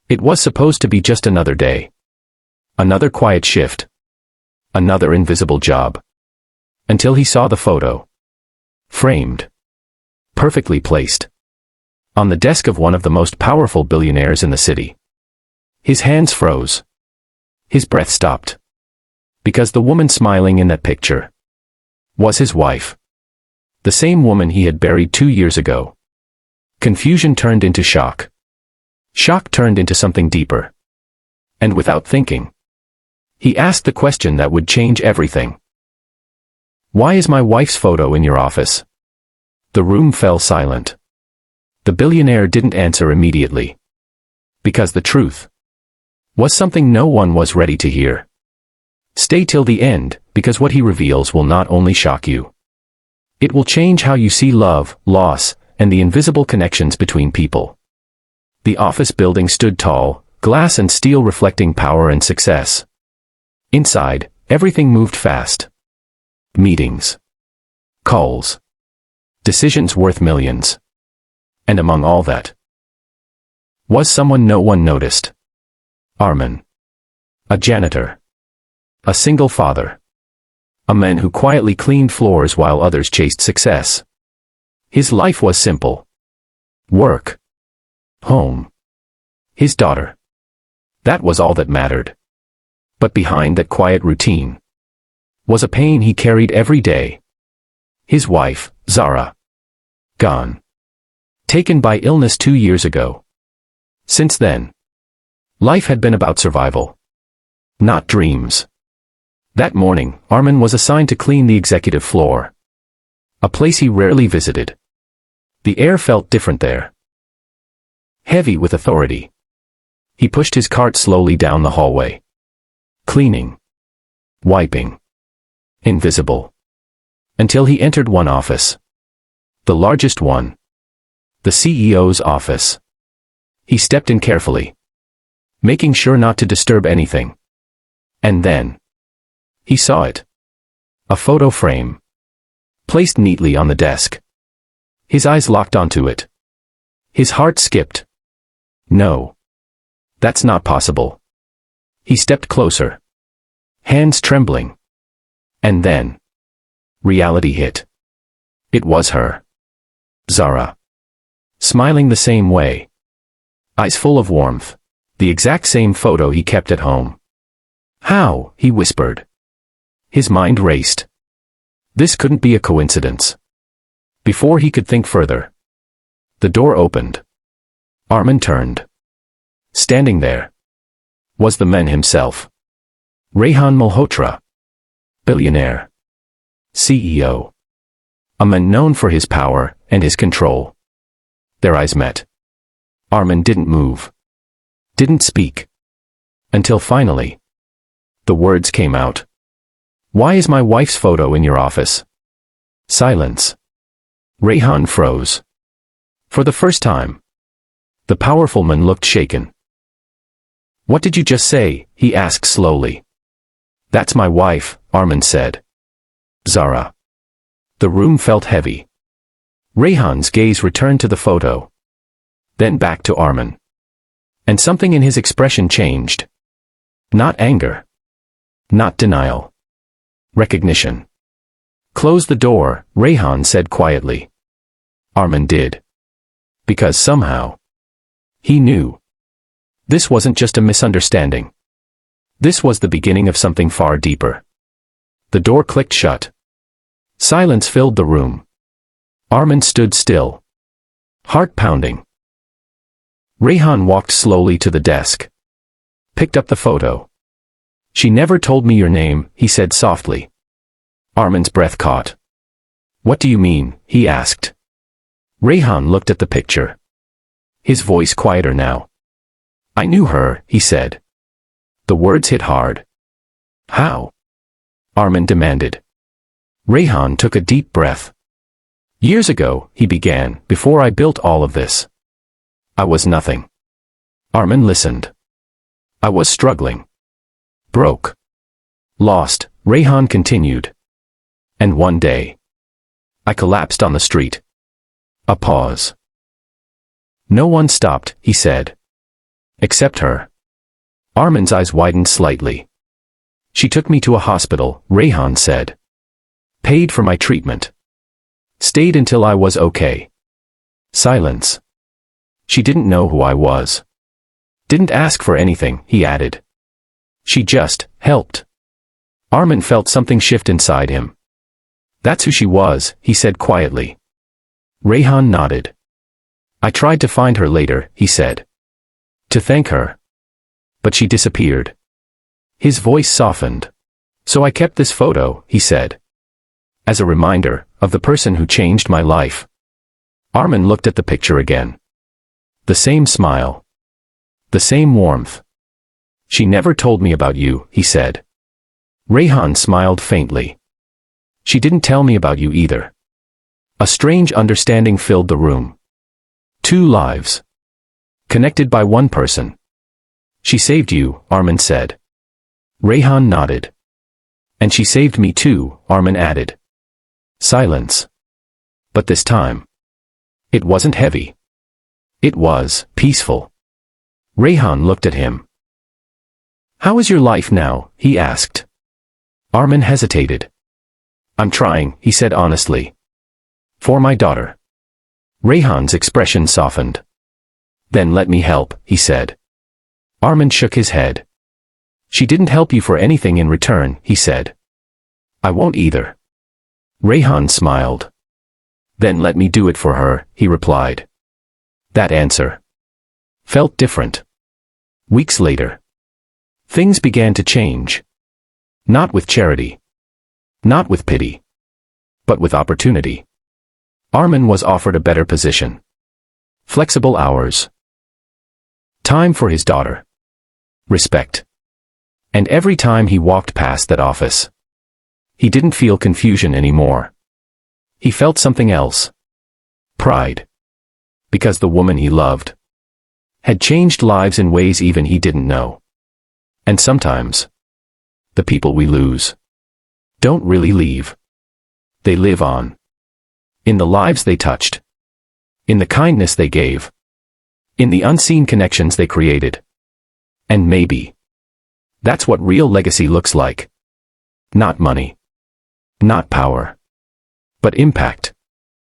It was supposed to be just another day. Another quiet shift. Another invisible job. Until he saw the photo. Framed. Perfectly placed. On the desk of one of the most powerful billionaires in the city. His hands froze. His breath stopped. Because the woman smiling in that picture was his wife. The same woman he had buried 2 years ago. Confusion turned into shock. Shock turned into something deeper. And without thinking, he asked the question that would change everything. Why is my wife's photo in your office? The room fell silent. The billionaire didn't answer immediately. Because the truth was something no one was ready to hear. Stay till the end, because what he reveals will not only shock you. It will change how you see love, loss, and the invisible connections between people. The office building stood tall, glass and steel reflecting power and success. Inside, everything moved fast. Meetings. Calls. Decisions worth millions. And among all that, was someone no one noticed. Armin. A janitor. A single father. A man who quietly cleaned floors while others chased success. His life was simple. Work. Home. His daughter. That was all that mattered. But behind that quiet routine was a pain he carried every day. His wife, Zara. Gone. Taken by illness 2 years ago. Since then, life had been about survival. Not dreams. That morning, Armin was assigned to clean the executive floor. A place he rarely visited. The air felt different there. Heavy with authority. He pushed his cart slowly down the hallway. Cleaning. Wiping. Invisible. Until he entered one office. The largest one. The CEO's office. He stepped in carefully, making sure not to disturb anything. And then, he saw it. A photo frame. Placed neatly on the desk. His eyes locked onto it. His heart skipped. No. That's not possible. He stepped closer. Hands trembling. And then, reality hit. It was her. Zara. Smiling the same way. Eyes full of warmth. The exact same photo he kept at home. How? He whispered. His mind raced. This couldn't be a coincidence. Before he could think further, the door opened. Armin turned. Standing there was the man himself. Rehan Malhotra. Billionaire. CEO. A man known for his power and his control. Their eyes met. Armin didn't move. Didn't speak. Until finally, the words came out. Why is my wife's photo in your office? Silence. Rehan froze. For the first time, the powerful man looked shaken. What did you just say? He asked slowly. That's my wife, Armin said. Zara. The room felt heavy. Rehan's gaze returned to the photo. Then back to Armin. And something in his expression changed. Not anger. Not denial. Recognition. Close the door, Rehan said quietly. Armin did. Because somehow, he knew. This wasn't just a misunderstanding. This was the beginning of something far deeper. The door clicked shut. Silence filled the room. Armin stood still. Heart pounding. Rehan walked slowly to the desk. Picked up the photo. She never told me your name, he said softly. Armin's breath caught. What do you mean? He asked. Rehan looked at the picture. His voice quieter now. I knew her, he said. The words hit hard. How? Armin demanded. Rehan took a deep breath. Years ago, he began, before I built all of this. I was nothing. Armin listened. I was struggling. Broke. Lost, Rehan continued. And one day, I collapsed on the street. A pause. No one stopped, he said. Except her. Armin's eyes widened slightly. She took me to a hospital, Rayhan said. Paid for my treatment. Stayed until I was okay. Silence. She didn't know who I was. Didn't ask for anything, he added. She just helped. Armin felt something shift inside him. That's who she was, he said quietly. Rayhan nodded. I tried to find her later, he said. To thank her. But she disappeared. His voice softened. So I kept this photo, he said. As a reminder of the person who changed my life. Armin looked at the picture again. The same smile. The same warmth. She never told me about you, he said. Rayhan smiled faintly. She didn't tell me about you either. A strange understanding filled the room. Two lives. Connected by one person. She saved you, Armin said. Rayhan nodded. And she saved me too, Armin added. Silence. But this time. It wasn't heavy. It was peaceful. Rayhan looked at him. How is your life now? He asked. Armin hesitated. I'm trying, he said honestly. For my daughter. Rayhan's expression softened. Then let me help, he said. Armin shook his head. She didn't help you for anything in return, he said. I won't either. Rayhan smiled. Then let me do it for her, he replied. That answer felt different. Weeks later. Things began to change. Not with charity. Not with pity. But with opportunity. Armin was offered a better position. Flexible hours. Time for his daughter. Respect. And every time he walked past that office, he didn't feel confusion anymore. He felt something else. Pride. Because the woman he loved had changed lives in ways even he didn't know. And sometimes, the people we lose don't really leave. They live on. In the lives they touched. In the kindness they gave. In the unseen connections they created. And maybe that's what real legacy looks like. Not money. Not power. But impact.